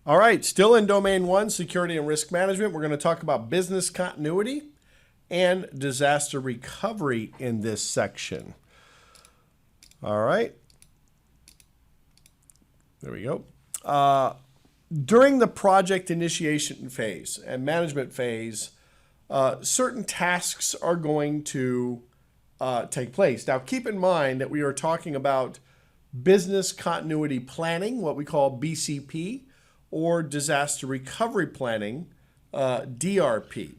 All right, still in Domain 1, Security and Risk Management. We're going to talk about business continuity and disaster recovery in this section. All right. There we go. During the project initiation phase and management phase, certain tasks are going to take place. Now, keep in mind that we are talking about business continuity planning, what we call BCP, or disaster recovery planning, DRP.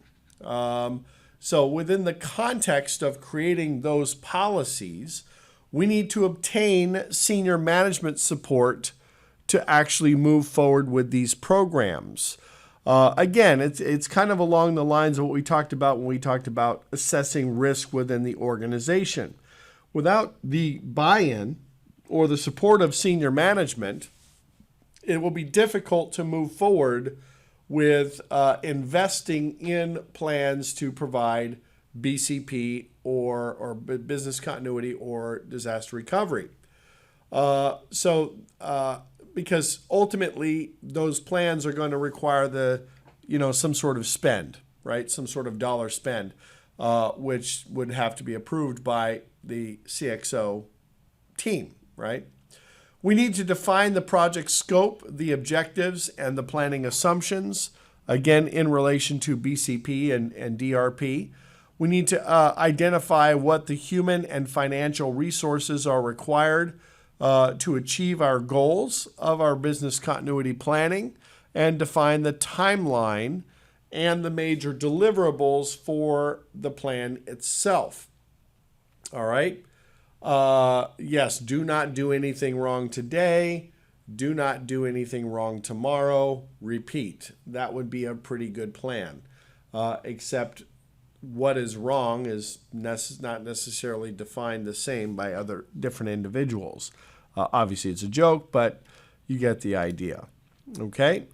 So within the context of creating those policies, we need to obtain senior management support to actually move forward with these programs. Again, it's kind of along the lines of what we talked about when we talked about assessing risk within the organization. Without the buy-in or the support of senior management, it will be difficult to move forward with investing in plans to provide BCP or business continuity or disaster recovery. Because ultimately those plans are going to require some sort of spend, right? Some sort of dollar spend, which would have to be approved by the CXO team, right? We need to define the project scope, the objectives, and the planning assumptions, again, in relation to BCP and DRP. We need to identify what the human and financial resources are required to achieve our goals of our business continuity planning, and define the timeline and the major deliverables for the plan itself. All right. Yes, do not do anything wrong today. Do not do anything wrong tomorrow. Repeat. That would be a pretty good plan. Except what is wrong is not necessarily defined the same by other different individuals. Obviously, it's a joke, but you get the idea. Okay?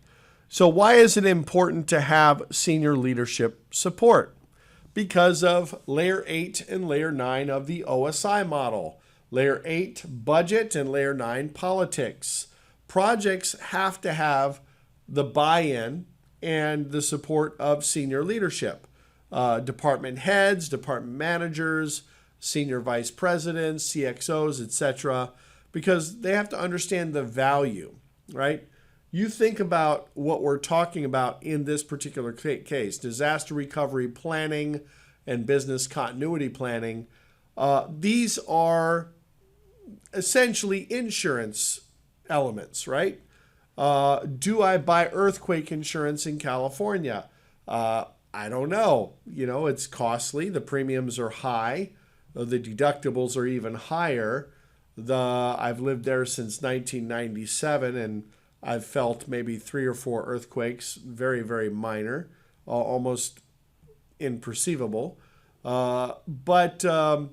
So why is it important to have senior leadership support? Because of Layer 8 and Layer 9 of the OSI model. Layer 8, budget, and Layer 9, politics. Projects have to have the buy-in and the support of senior leadership. Department heads, department managers, senior vice presidents, CXOs, etc., because they have to understand the value, right? You think about what we're talking about in this particular case, disaster recovery planning and business continuity planning. These are essentially insurance elements, right? Do I buy earthquake insurance in California? I don't know. It's costly. The premiums are high. The deductibles are even higher. I've lived there since 1997, and I've felt maybe 3 or 4 earthquakes, very, very minor, almost imperceivable. But I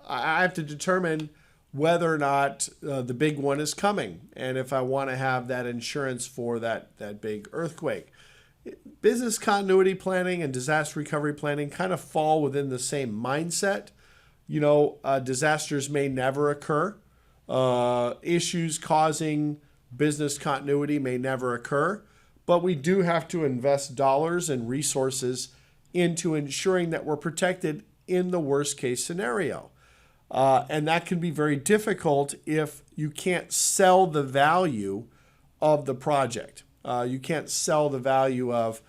have to determine whether or not the big one is coming, and if I want to have that insurance for that big earthquake. Business continuity planning and disaster recovery planning kind of fall within the same mindset. Disasters may never occur. Issues causing business continuity may never occur, but we do have to invest dollars and resources into ensuring that we're protected in the worst case scenario. And that can be very difficult if you can't sell the value of the project. You can't sell the value of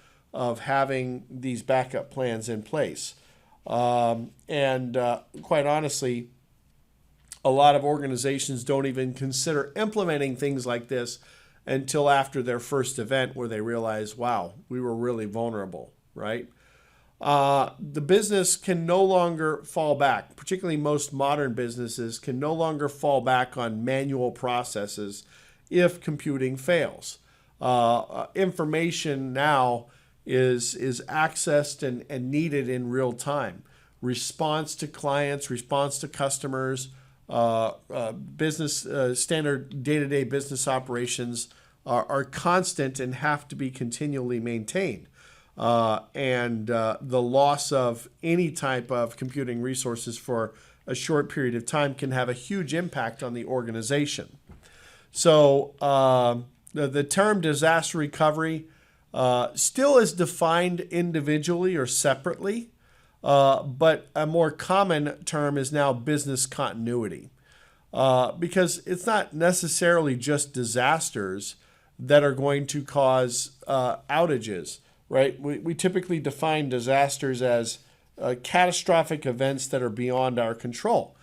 having these backup plans in place. And quite honestly, a lot of organizations don't even consider implementing things like this until after their first event, where they realize, wow, we were really vulnerable, right? The business can no longer fall back, particularly most modern businesses can no longer fall back on manual processes if computing fails. Information now is accessed and needed in real time. Response to clients, response to customers, business standard day-to-day business operations are constant and have to be continually maintained. And the loss of any type of computing resources for a short period of time can have a huge impact on the organization. So the term disaster recovery still is defined individually or separately, but a more common term is now business continuity, because it's not necessarily just disasters that are going to cause outages, right? We typically define disasters as catastrophic events that are beyond our control,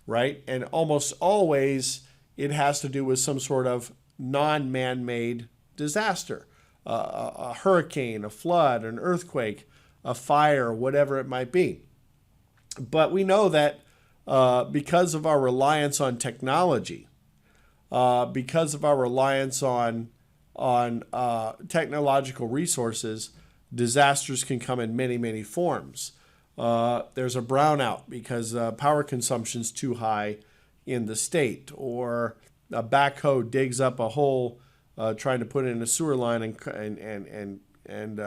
right? And almost always it has to do with some sort of non-man-made disaster, a hurricane, a flood, an earthquake, a fire, whatever it might be. But we know that because of our reliance on technology, because of our reliance on technological resources, disasters can come in many, many forms. There's a brownout because power consumption's too high in the state, or a backhoe digs up a hole trying to put in a sewer line and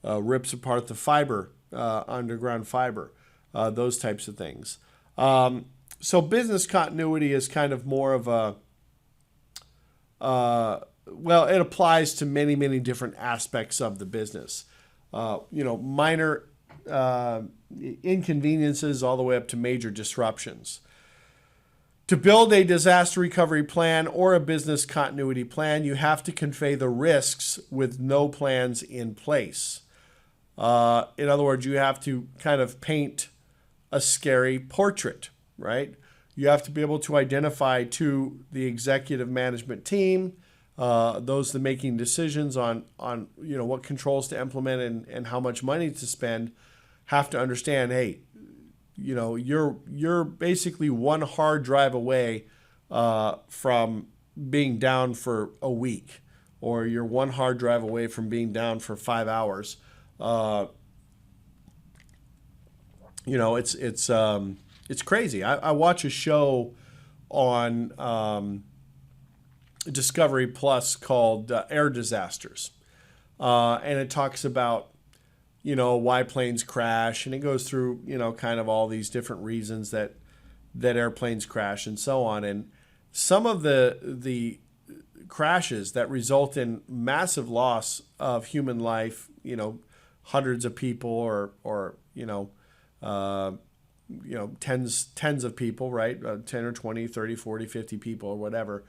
rips apart the fiber, underground fiber, those types of things. So business continuity is kind of more of a well, it applies to many, many different aspects of the business. Minor inconveniences all the way up to major disruptions. To build a disaster recovery plan or a business continuity plan, you have to convey the risks with no plans in place. In other words, you have to kind of paint a scary portrait, right? You have to be able to identify to the executive management team, those that are making decisions on what controls to implement and how much money to spend, have to understand, hey, you're basically one hard drive away from being down for a week, or you're one hard drive away from being down for 5 hours. It's crazy. I watch a show on Discovery Plus called Air Disasters, and it talks about why planes crash, and it goes through kind of all these different reasons that airplanes crash and so on. And some of the crashes that result in massive loss of human life, hundreds of people or tens of people, right? 10 or 20, 30, 40, 50 people or whatever,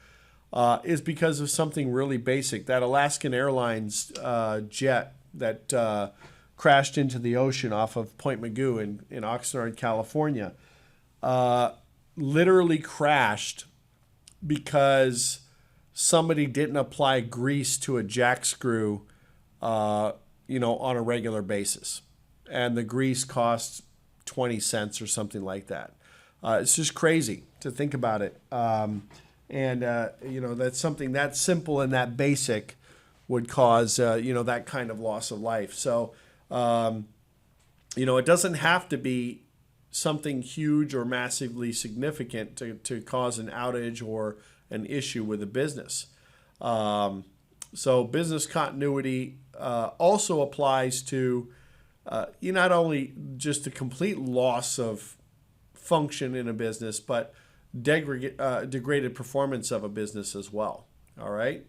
is because of something really basic. That Alaskan Airlines jet that crashed into the ocean off of Point Mugu in Oxnard, California, literally crashed because somebody didn't apply grease to a jack screw, on a regular basis. And the grease costs 20 cents or something like that. It's just crazy to think about it. That's something that simple and that basic would cause, that kind of loss of life. So, it doesn't have to be something huge or massively significant to cause an outage or an issue with a business. So business continuity also applies to not only just a complete loss of function in a business, but degraded performance of a business as well. All right.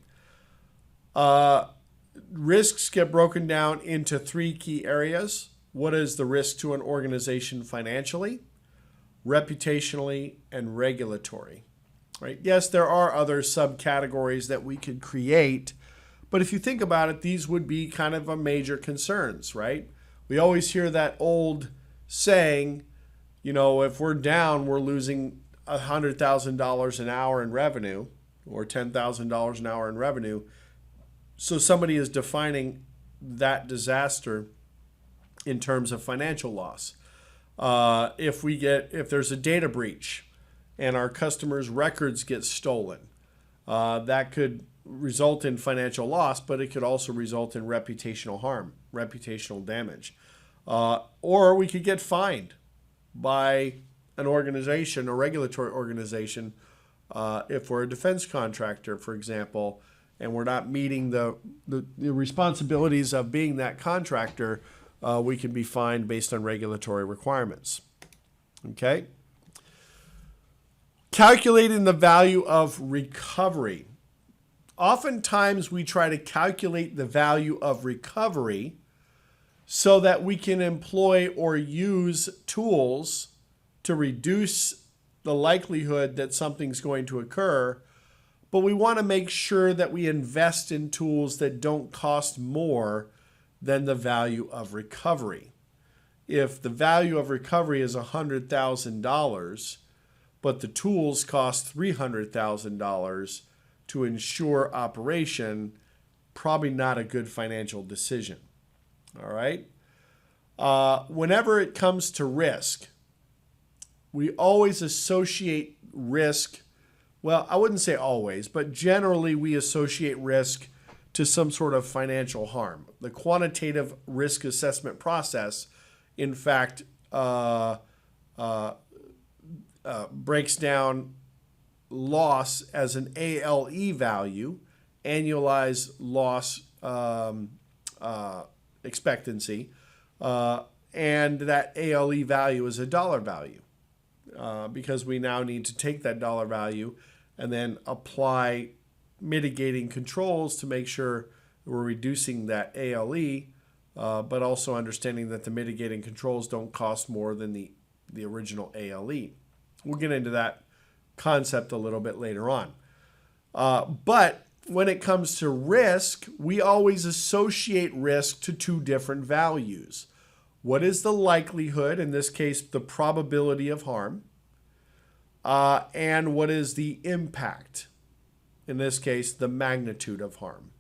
Risks get broken down into 3 key areas. What is the risk to an organization financially, reputationally, and regulatory? Right? Yes, there are other subcategories that we could create, but if you think about it, these would be kind of a major concerns, right? We always hear that old saying, if we're down, we're losing $100,000 an hour in revenue, or $10,000 an hour in revenue. So somebody is defining that disaster in terms of financial loss. If there's a data breach and our customers' records get stolen, that could result in financial loss, but it could also result in reputational harm, reputational damage. Or we could get fined by an organization, a regulatory organization, if we're a defense contractor, for example, and we're not meeting the responsibilities of being that contractor, we can be fined based on regulatory requirements. Okay? Calculating the value of recovery. oftentimes we try to calculate the value of recovery so that we can employ or use tools to reduce the likelihood that something's going to occur, but we want to make sure that we invest in tools that don't cost more than the value of recovery. If the value of recovery is $100,000, but the tools cost $300,000 to ensure operation, probably not a good financial decision. All right? Whenever it comes to risk, we always associate risk, well, I wouldn't say always, but generally we associate risk to some sort of financial harm. The quantitative risk assessment process, in fact, breaks down loss as an ALE value, annualized loss expectancy, and that ALE value is a dollar value because we now need to take that dollar value and then apply mitigating controls to make sure we're reducing that ALE, but also understanding that the mitigating controls don't cost more than the original ALE. We'll get into that concept a little bit later on. But when it comes to risk, we always associate risk to two different values. What is the likelihood, in this case, the probability of harm, and what is the impact, in this case, the magnitude of harm.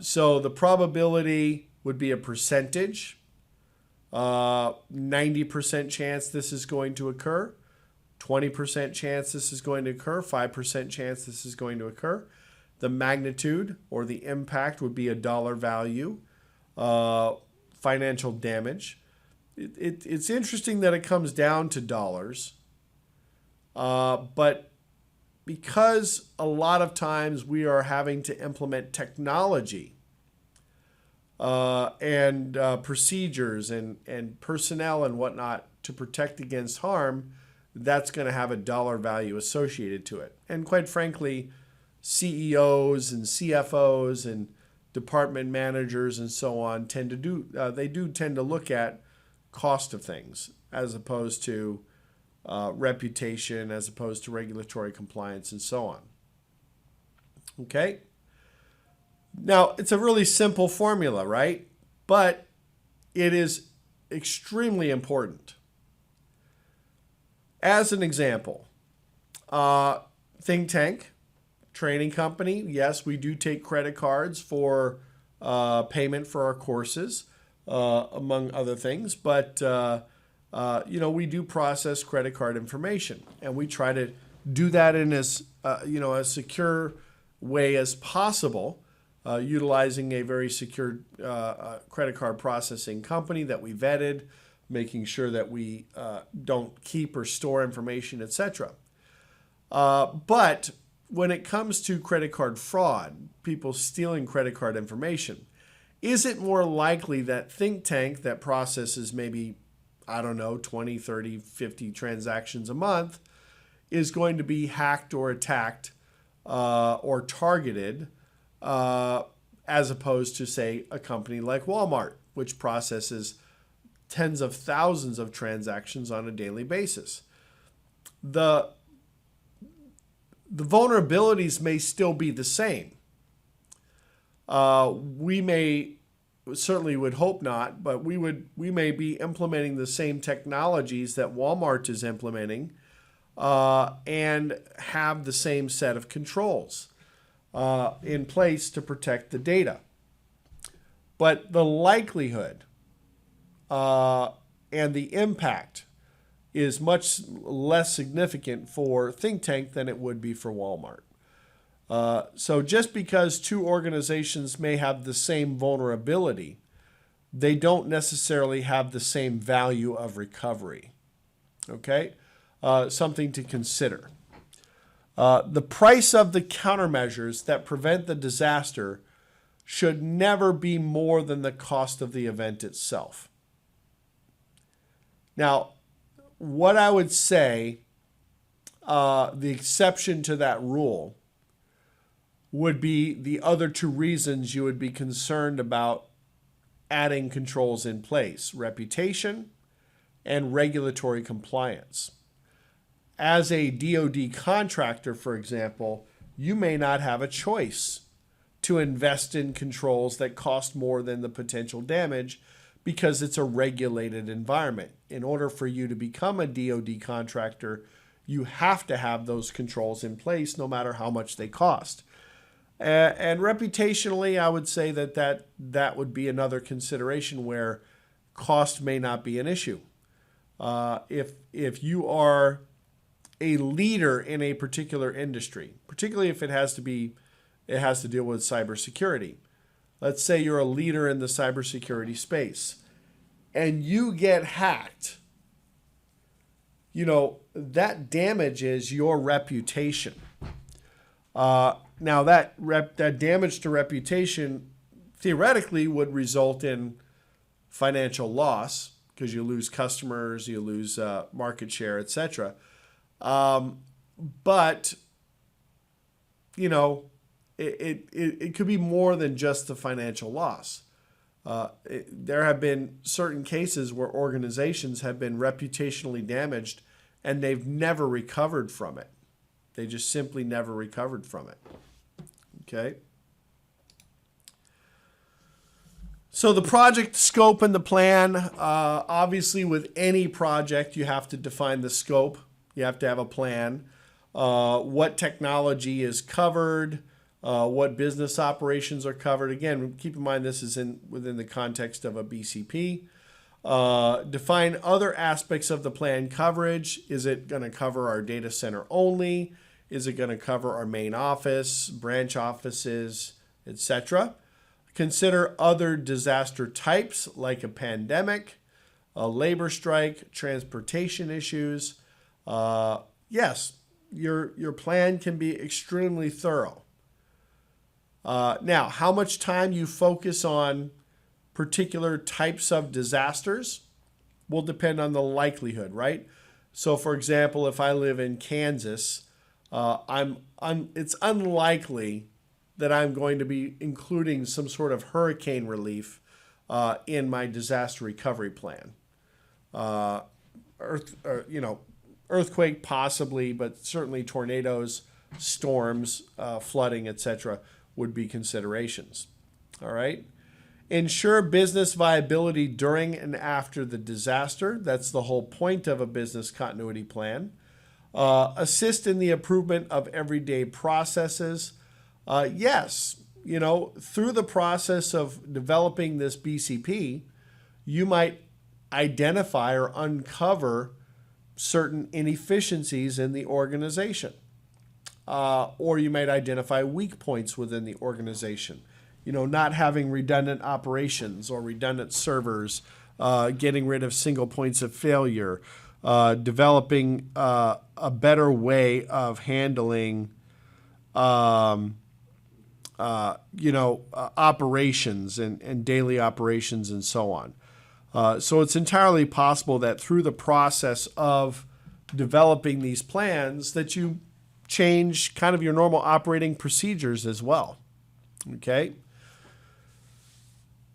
So the probability would be a percentage, 90% chance this is going to occur, 20% chance this is going to occur, 5% chance this is going to occur. The magnitude or the impact would be a dollar value, financial damage. It's interesting that it comes down to dollars, but because a lot of times we are having to implement technology and procedures and personnel and whatnot to protect against harm, that's going to have a dollar value associated to it. And quite frankly, CEOs and CFOs and department managers and so on tend to tend to look at cost of things as opposed to reputation, as opposed to regulatory compliance and so on. Okay? Now, it's a really simple formula, right? But it is extremely important. As an example, thinQtank, training company, yes, we do take credit cards for payment for our courses, among other things, but we do process credit card information, and we try to do that in as as secure way as possible, utilizing a very secure credit card processing company that we vetted, making sure that we don't keep or store information, etc. But when it comes to credit card fraud, people stealing credit card information, is it more likely that thinQtank that processes maybe, 20, 30, 50 transactions a month is going to be hacked or attacked or targeted as opposed to, say, a company like Walmart, which processes tens of thousands of transactions on a daily basis? The vulnerabilities may still be the same. We certainly would hope not, but we may be implementing the same technologies that Walmart is implementing and have the same set of controls in place to protect the data. But the likelihood and the impact is much less significant for thinQtank than it would be for Walmart. So just because two organizations may have the same vulnerability, they don't necessarily have the same value of recovery. Okay? Something to consider. The price of the countermeasures that prevent the disaster should never be more than the cost of the event itself. Now, what I would say, the exception to that rule, would be the other two reasons you would be concerned about adding controls in place: reputation and regulatory compliance. As a DoD contractor, for example, you may not have a choice to invest in controls that cost more than the potential damage because it's a regulated environment. In order for you to become a DoD contractor, you have to have those controls in place no matter how much they cost. And reputationally, I would say that would be another consideration where cost may not be an issue. If you are a leader in a particular industry, particularly if it has to deal with cybersecurity. Let's say you're a leader in the cybersecurity space and you get hacked. That damages your reputation. Now that damage to reputation theoretically would result in financial loss because you lose customers, you lose market share, etc. But it could be more than just the financial loss. There have been certain cases where organizations have been reputationally damaged and they've never recovered from it. They just simply never recovered from it. Okay. So the project scope and the plan, obviously with any project, you have to define the scope. You have to have a plan. What technology is covered, what business operations are covered. Again, keep in mind this is within the context of a BCP. Define other aspects of the plan coverage. Is it going to cover our data center only? Is it going to cover our main office, branch offices, etc.? Consider other disaster types like a pandemic, a labor strike, transportation issues. Yes, your plan can be extremely thorough. Now, how much time you focus on particular types of disasters will depend on the likelihood, right? So, for example, if I live in Kansas, it's unlikely that I'm going to be including some sort of hurricane relief in my disaster recovery plan. Earthquake possibly, but certainly tornadoes, storms, flooding, etc. would be considerations. All right. Ensure business viability during and after the disaster. That's the whole point of a business continuity plan. Assist in the improvement of everyday processes. Yes, through the process of developing this BCP, you might identify or uncover certain inefficiencies in the organization. Or you might identify weak points within the organization. Not having redundant operations or redundant servers, getting rid of single points of failure, developing a better way of handling operations and daily operations and so on. So it's entirely possible that through the process of developing these plans that you change kind of your normal operating procedures as well. Okay.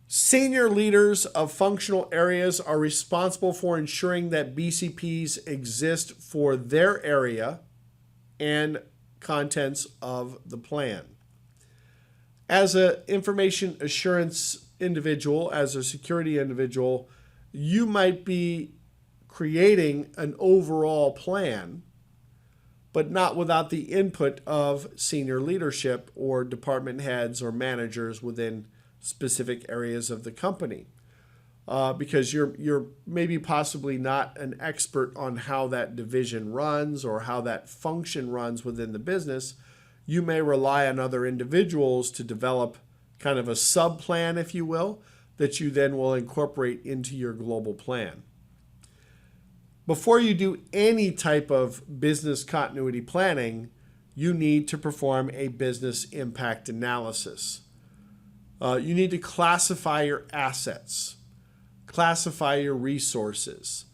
Senior leaders of functional areas are responsible for ensuring that BCPs exist for their area and contents of the plan. As an information assurance individual, as a security individual, you might be creating an overall plan, but not without the input of senior leadership or department heads or managers within specific areas of the company. Because you're maybe possibly not an expert on how that division runs or how that function runs within the business. You may rely on other individuals to develop kind of a sub-plan, if you will, that you then will incorporate into your global plan. Before you do any type of business continuity planning, you need to perform a business impact analysis. You need to classify your assets, classify your resources,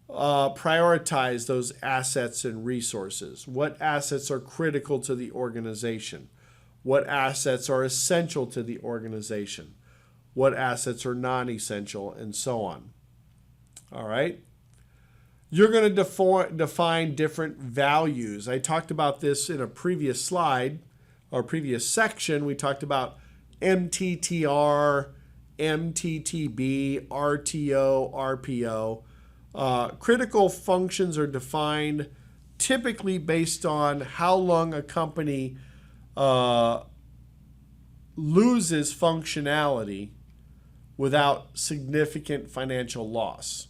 prioritize those assets and resources. What assets are critical to the organization? what assets are essential to the organization, what assets are non-essential, and so on. All right. You're going to define different values. I talked about this in a previous slide or previous section. We talked about MTTR, MTTB, RTO, RPO. Critical functions are defined typically based on how long a company loses functionality without significant financial loss.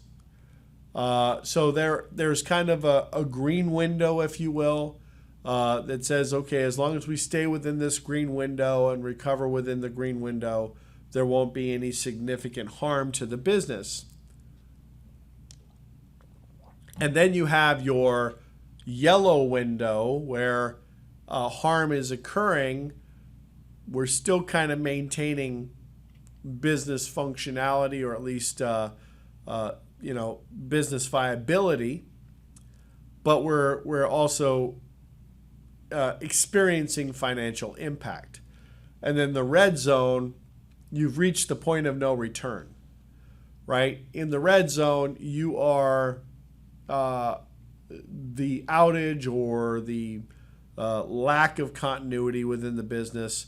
So there's kind of a green window, if you will, that says, okay, as long as we stay within this green window and recover within the green window, there won't be any significant harm to the business. And then you have your yellow window where harm is occurring. We're still kind of maintaining business functionality, or at least business viability, but we're also experiencing financial impact. And then the red zone, you've reached the point of no return, right? In the red zone, you are the outage or the lack of continuity within the business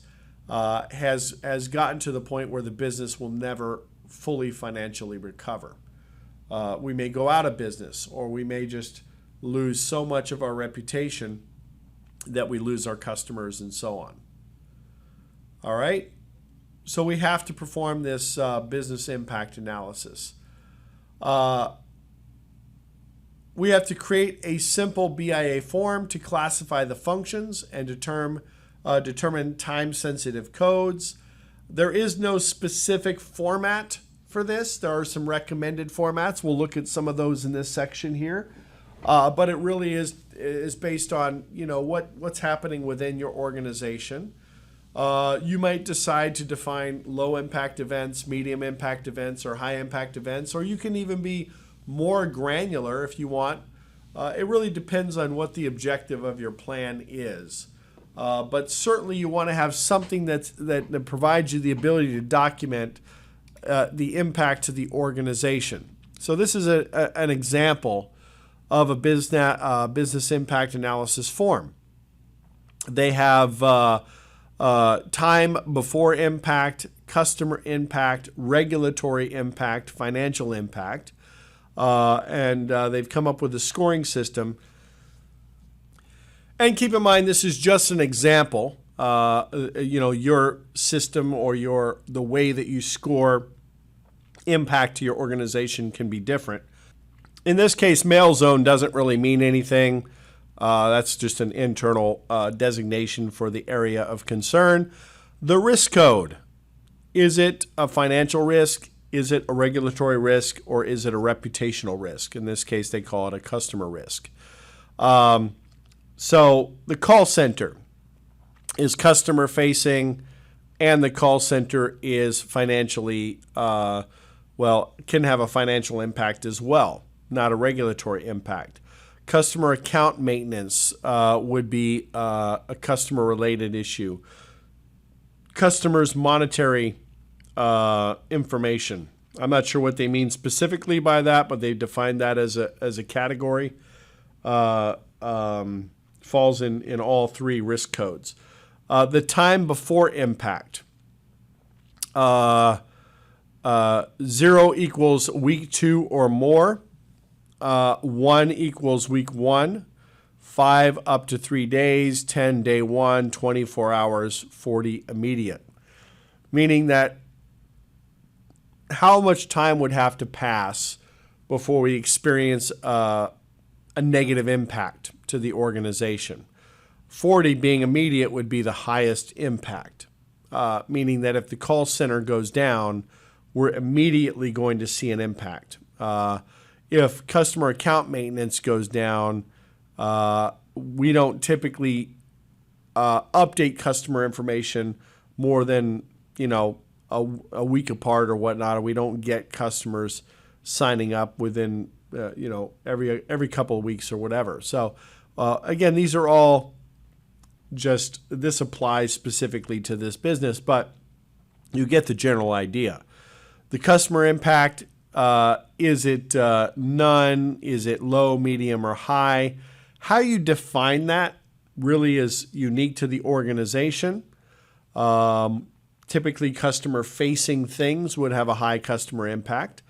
has gotten to the point where the business will never fully financially recover. We may go out of business, or we may just lose so much of our reputation that we lose our customers and so on. All right? So we have to perform this business impact analysis. We have to create a simple BIA form to classify the functions and determine time-sensitive codes. There is no specific format for this. There are some recommended formats. We'll look at some of those in this section here. But it really is based on what's happening within your organization. You might decide to define low impact events, medium impact events, or high impact events, or you can even be more granular if you want. It really depends on what the objective of your plan is. But certainly you want to have something that provides you the ability to document the impact to the organization. So this is an example of a business impact analysis form. They have time before impact, customer impact, regulatory impact, financial impact, and they've come up with a scoring system. And keep in mind, this is just an example. Your system or the way that you score impact to your organization can be different. In this case, mail zone doesn't really mean anything. That's just an internal designation for the area of concern. The risk code. Is it a financial risk? Is it a regulatory risk? Or is it a reputational risk? In this case, they call it a customer risk. So the call center is customer facing, and the call center is financially, can have a financial impact as well, not a regulatory impact. Customer account maintenance would be a customer related issue. Customers' monetary information. I'm not sure what they mean specifically by that, but they define that as a category. Falls in all three risk codes. The time before impact. 0 equals week 2 or more. 1 equals week 1. 5 up to 3 days. 10 day 1. 24 hours. 40 immediate. Meaning that how much time would have to pass before we experience a negative impact to the organization. 40 being immediate would be the highest impact, meaning that if the call center goes down, we're immediately going to see an impact. If customer account maintenance goes down, we don't typically update customer information more than a week apart or whatnot, or we don't get customers signing up within every couple of weeks or whatever. So again, these are all just this applies specifically to this business, but you get the general idea. The customer impact, is it none? Is it low, medium, or high? How you define that really is unique to the organization. Typically, customer-facing things would have a high customer impact.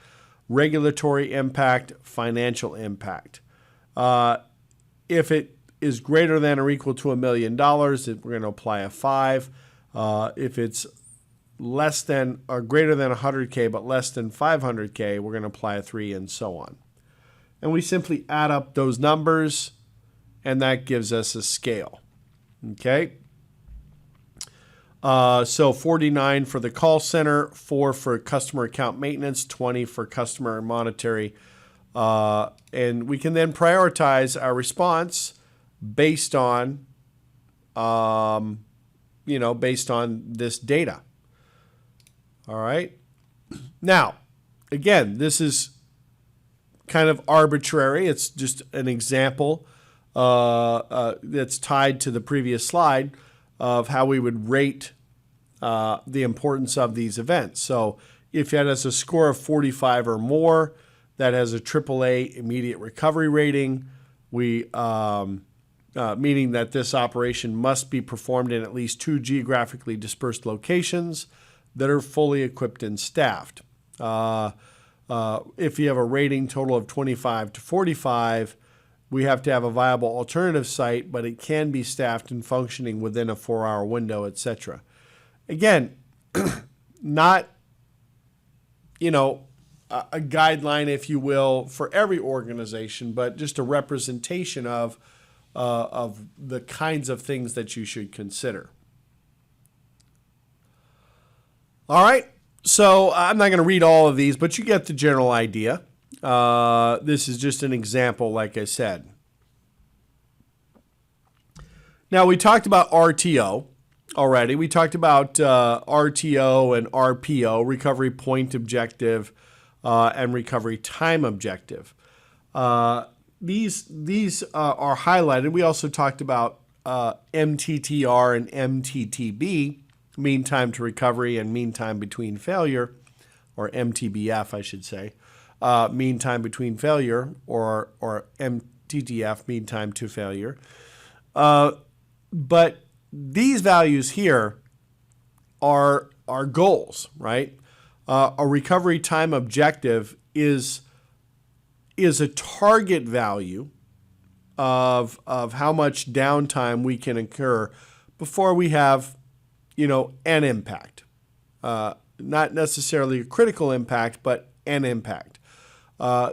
Regulatory impact, financial impact. If it is greater than or equal to $1 million, we're going to apply a 5. If it's less than or greater than 100K but less than 500K, we're going to apply a 3, and so on. And we simply add up those numbers, and that gives us a scale. Okay? So 49 for the call center, 4 for customer account maintenance, 20 for customer and monetary. And we can then prioritize our response based on, based on this data. All right. Now, again, this is kind of arbitrary. It's just an example that's tied to the previous slide of how we would rate the importance of these events. So if it has a score of 45 or more, that has a AAA immediate recovery rating, meaning that this operation must be performed in at least 2 geographically dispersed locations that are fully equipped and staffed. If you have a rating total of 25 to 45, we have to have a viable alternative site, but it can be staffed and functioning within a 4-hour window, etc. Again, not, a guideline, if you will, for every organization, but just a representation of the kinds of things that you should consider. All right, so I'm not going to read all of these, but you get the general idea. This is just an example, like I said. Now, we talked about RTO already. We talked about RTO and RPO, recovery point objective, and recovery time objective. These are highlighted. We also talked about MTTR and MTTB, mean time to recovery and mean time between failure, or MTBF, I should say. Mean time between failure, or MTTF, mean time to failure. But these values here are goals, right? A recovery time objective is a target value of how much downtime we can incur before we have, an impact. Not necessarily a critical impact, but an impact.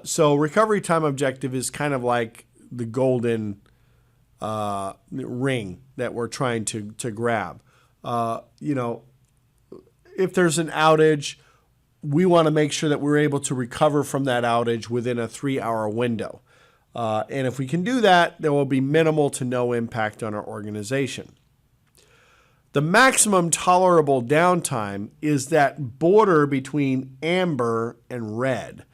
So recovery time objective is kind of like the golden ring that we're trying to grab. If there's an outage, we want to make sure that we're able to recover from that outage within a 3-hour window. And if we can do that, there will be minimal to no impact on our organization. The maximum tolerable downtime is that border between amber and red,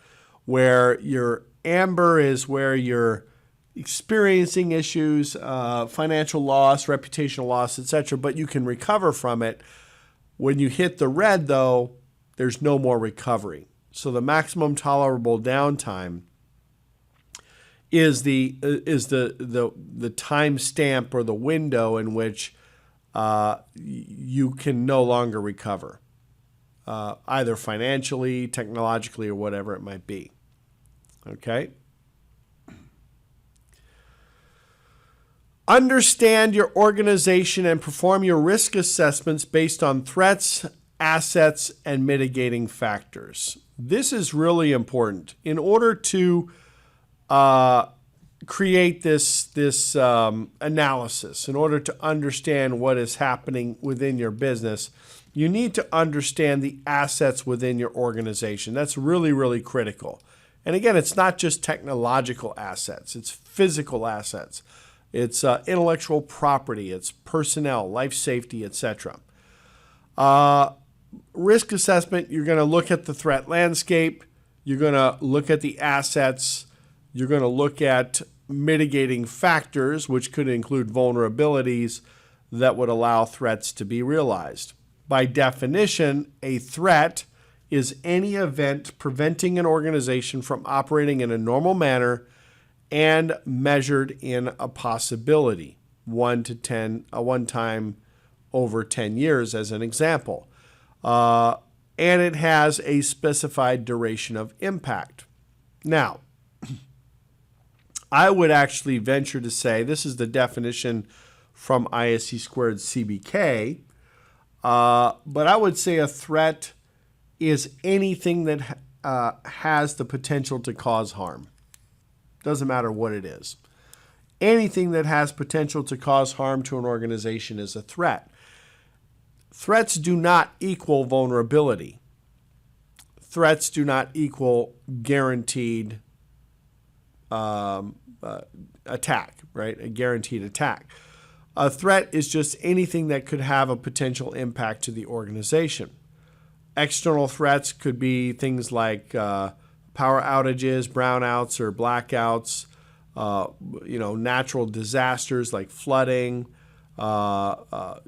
where your amber is where you're experiencing issues, financial loss, reputational loss, etc., but you can recover from it. When you hit the red, though, there's no more recovery. So the maximum tolerable downtime is the time stamp or the window in which you can no longer recover, either financially, technologically, or whatever it might be. Okay? Understand your organization and perform your risk assessments based on threats, assets, and mitigating factors. This is really important. In order to create this analysis, in order to understand what is happening within your business, you need to understand the assets within your organization. That's really, really critical. And again, it's not just technological assets. It's physical assets. It's intellectual property. It's personnel, life safety, etc. Risk assessment, you're going to look at the threat landscape. You're going to look at the assets. You're going to look at mitigating factors, which could include vulnerabilities. that would allow threats to be realized. By definition, a threat is any event preventing an organization from operating in a normal manner and measured in a possibility, 1 to 10, one time over 10 years as an example. And it has a specified duration of impact. Now, I would actually venture to say, this is the definition from ISC squared CBK, but I would say a threat is anything that has the potential to cause harm. Doesn't matter what it is. Anything that has potential to cause harm to an organization is a threat. Threats do not equal vulnerability. Threats do not equal guaranteed attack, right? A guaranteed attack. A threat is just anything that could have a potential impact to the organization. External threats could be things like power outages, brownouts or blackouts, natural disasters like flooding, water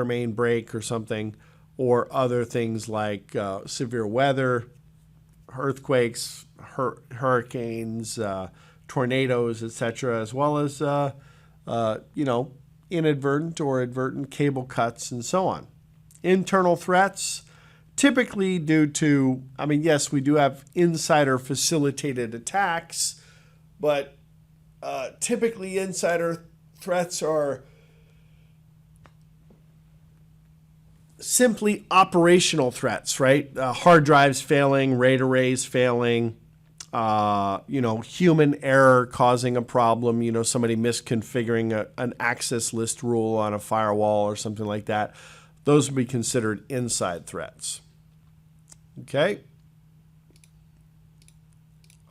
main break or something, or other things like severe weather, earthquakes, hurricanes, tornadoes, etc., as well as inadvertent or advertent cable cuts and so on. Internal threats, typically due to, yes, we do have insider facilitated attacks, but typically insider threats are simply operational threats, right? Hard drives failing, RAID arrays failing, human error causing a problem, somebody misconfiguring an access list rule on a firewall or something like that. Those would be considered inside threats. Okay?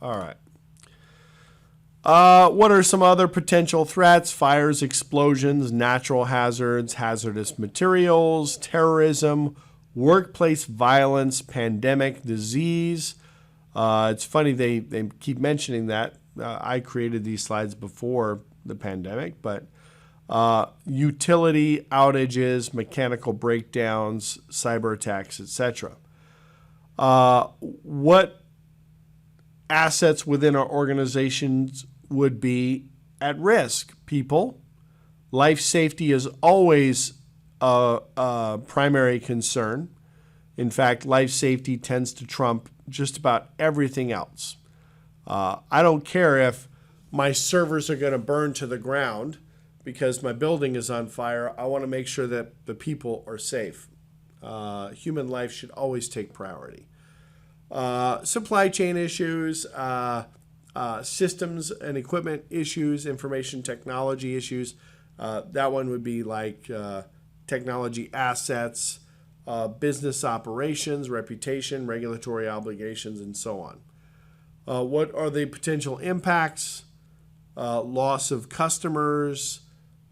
All right. What are some other potential threats? Fires, explosions, natural hazards, hazardous materials, terrorism, workplace violence, pandemic, disease. It's funny they keep mentioning that. I created these slides before the pandemic, but utility outages, mechanical breakdowns, cyber attacks, etc. What assets within our organizations would be at risk? People. Life safety is always a primary concern. In fact, life safety tends to trump just about everything else. I don't care if my servers are going to burn to the ground because my building is on fire. I want to make sure that the people are safe. Human life should always take priority. Supply chain issues, systems and equipment issues, information technology issues. That one would be like technology assets, business operations, reputation, regulatory obligations, and so on. What are the potential impacts? Loss of customers,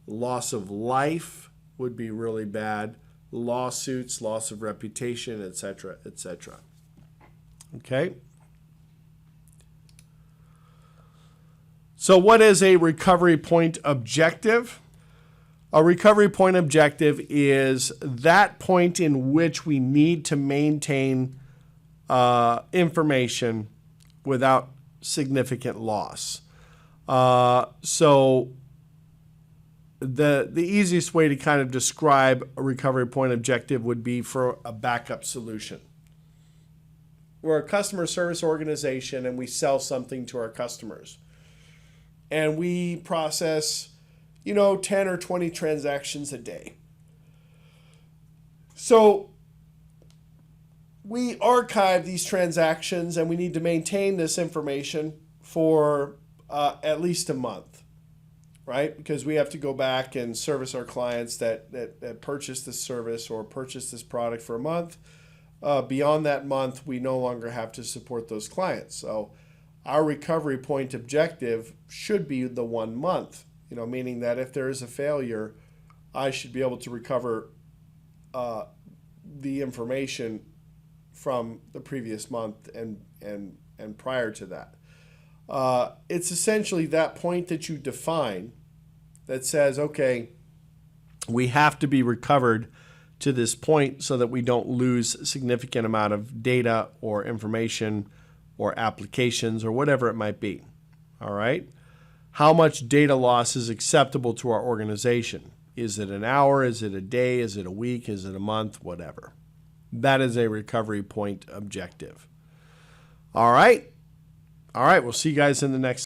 loss of life would be really bad. Lawsuits, loss of reputation, etc., etc. Okay. So what is a recovery point objective? A recovery point objective is that point in which we need to maintain information without significant loss. So the easiest way to kind of describe a recovery point objective would be for a backup solution. We're a customer service organization and we sell something to our customers. And we process, 10 or 20 transactions a day. So we archive these transactions and we need to maintain this information for at least a month, right? Because we have to go back and service our clients that purchase this service or purchase this product for a month. Beyond that month, we no longer have to support those clients. So our recovery point objective should be the 1 month, meaning that if there is a failure, I should be able to recover the information from the previous month and prior to that. It's essentially that point that you define that says, okay, We have to be recovered to this point so that we don't lose a significant amount of data or information or applications or whatever it might be. All right? How much data loss is acceptable to our organization? Is it an hour? Is it a day? Is it a week? Is it a month? Whatever. That is a recovery point objective. All right? All right, we'll see you guys in the next